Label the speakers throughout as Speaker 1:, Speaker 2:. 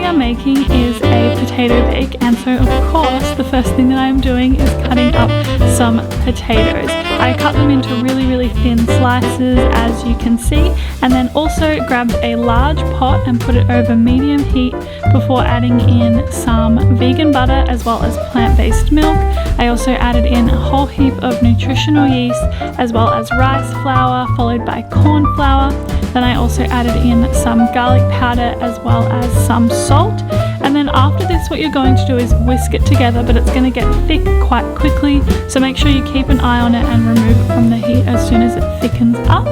Speaker 1: are making is a potato bake, and so of course the first thing that I'm doing is cutting up some potatoes. I cut them into really thin slices, as you can see, and then also grabbed a large pot and put it over medium heat before adding in some vegan butter as well as plant-based milk. I also added in a whole heap of nutritional yeast as well as rice flour, followed by corn flour. Then I also added in some garlic powder as well as some salt. And then after this, what you're going to do is whisk it together, but it's going to get thick quite quickly, so make sure you keep an eye on it and remove it from the heat as soon as it thickens up.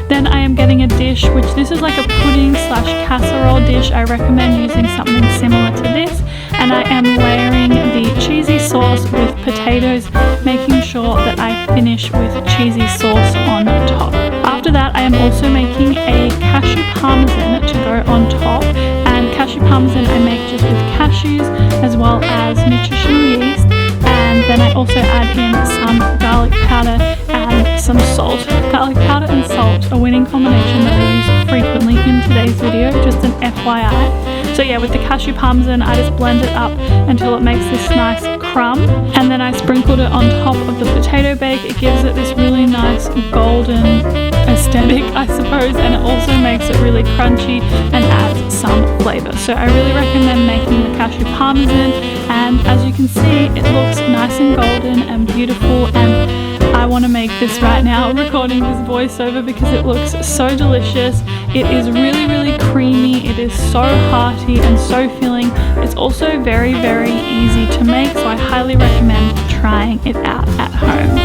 Speaker 1: Then I am getting a dish, which this is like a pudding / casserole dish. I recommend using something similar to this. And I am layering the cheesy sauce with potatoes, making sure that I finish with cheesy sauce on top. After that, I am also making a cashew parmesan to go on top. And cashew parmesan I make just with cashews as well as nutritional yeast. And then I also add in some garlic powder and some salt. Garlic powder and salt, a winning combination that I use frequently in today's video, just an FYI. So yeah, with the cashew parmesan, I just blend it up until it makes this nice crumb, and then I sprinkled it on top of the potato bake. It gives it this really nice golden aesthetic, I suppose, and it also makes it really crunchy and adds some flavor. So I really recommend making the cashew parmesan, and as you can see, it looks nice and golden and beautiful, and I want to make this right now, recording this voiceover, because it looks so delicious. It is really creamy, it is so hearty and so filling. It's also very easy to make, so I highly recommend trying it out at home.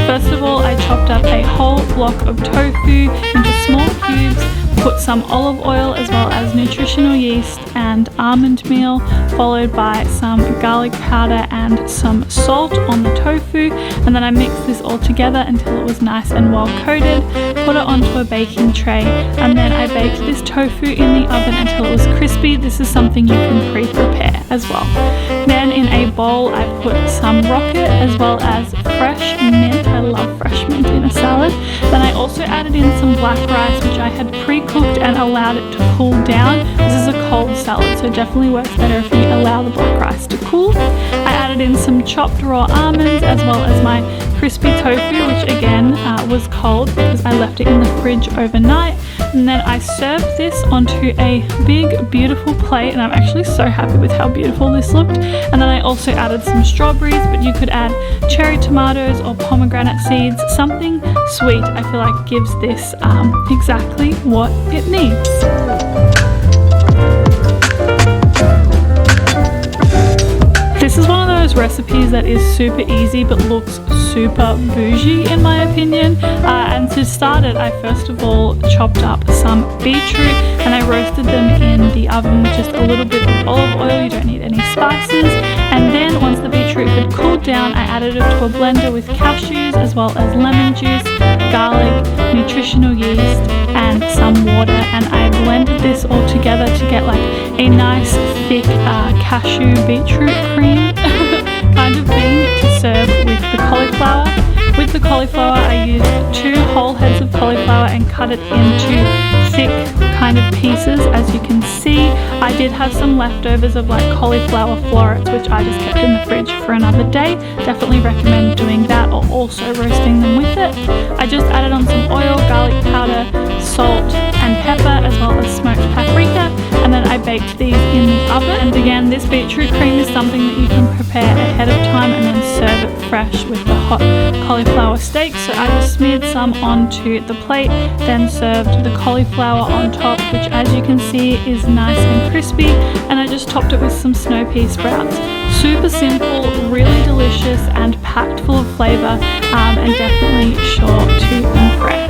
Speaker 1: First of all, I chopped up a whole block of tofu into small cubes, put some olive oil as well as nutritional yeast and almond meal, followed by some garlic powder and some salt on the tofu, and then I mixed this all together until it was nice and well coated, put it onto a baking tray, and then I baked this tofu in the oven until it was crispy. This is something you can pre-prepare as well. Then in a bowl I put some rocket as well as fresh mint. I love fresh mint in a salad. Then I also added in some black rice, which I had pre-cooked and allowed it to cool down. This is a cold salad, so it definitely works better if you allow the black rice to cool. I added in some chopped raw almonds as well as my crispy tofu, which again was cold because I left it in the fridge overnight. And then I served this onto a big beautiful plate, and I'm actually so happy with how beautiful this looked. And then I also added some strawberries, but you could add cherry tomatoes or pomegranate seeds, something sweet. I feel like gives this exactly what it needs. This is one of those recipes that is super easy but looks super bougie in my opinion. And to start it, I first of all chopped up some beetroot and I roasted them in the oven with just a little bit of olive oil. You don't need any spices. And then once the beetroot had cooled down, I added it to a blender with cashews as well as lemon juice, garlic, nutritional yeast and some water, and I blended this all together to get like a nice thick cashew beetroot cream kind of thing to serve with the cauliflower. With the cauliflower I used 2 whole heads of cauliflower and cut it into thick kind of pieces. As you can see, I did have some leftovers of like cauliflower florets, which I just kept in the fridge for another day. Definitely recommend doing that, or also roasting them with it. I just added on some oil, garlic powder, salt and pepper as well as smoked paprika, and then I baked these in the oven. And again, this beetroot cream is something that you can prepare ahead of time and then serve it fresh with the hot cauliflower steak. So I just smeared some onto the plate, then served the cauliflower on top, which as you can see is nice and crispy, and I just topped it with some snow pea sprouts. Super simple, really delicious and packed full of flavour, and definitely sure to impress.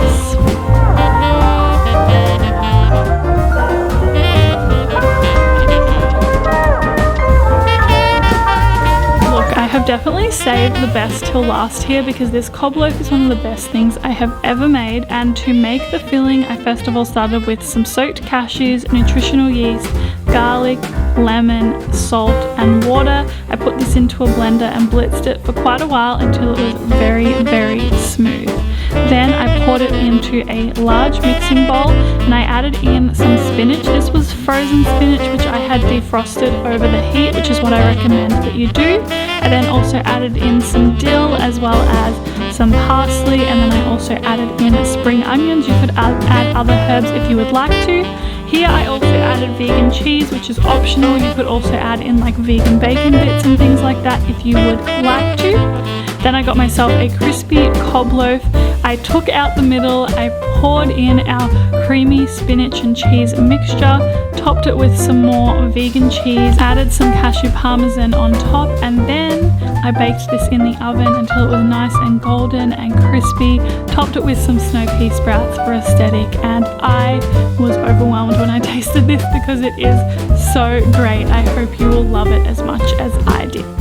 Speaker 1: I've definitely saved the best till last here because this cob loaf is one of the best things I have ever made. And to make the filling, I first of all started with some soaked cashews, nutritional yeast, garlic, lemon, salt and water. I put this into a blender and blitzed it for quite a while until it was very smooth. Then I poured it into a large mixing bowl and I added in some spinach. This was frozen spinach which I had defrosted over the heat, which is what I recommend that you do. I then also added in some dill as well as some parsley, and then I also added in spring onions. You could add other herbs if you would like to. Here I also added vegan cheese, which is optional. You could also add in like vegan bacon bits and things like that if you would like to. Then I got myself a crispy cob loaf. I took out the middle, I poured in our creamy spinach and cheese mixture, topped it with some more vegan cheese, added some cashew parmesan on top, and then I baked this in the oven until it was nice and golden and crispy, topped it with some snow pea sprouts for aesthetic, and I was overwhelmed when I tasted this because it is so great. I hope you will love it as much as I did.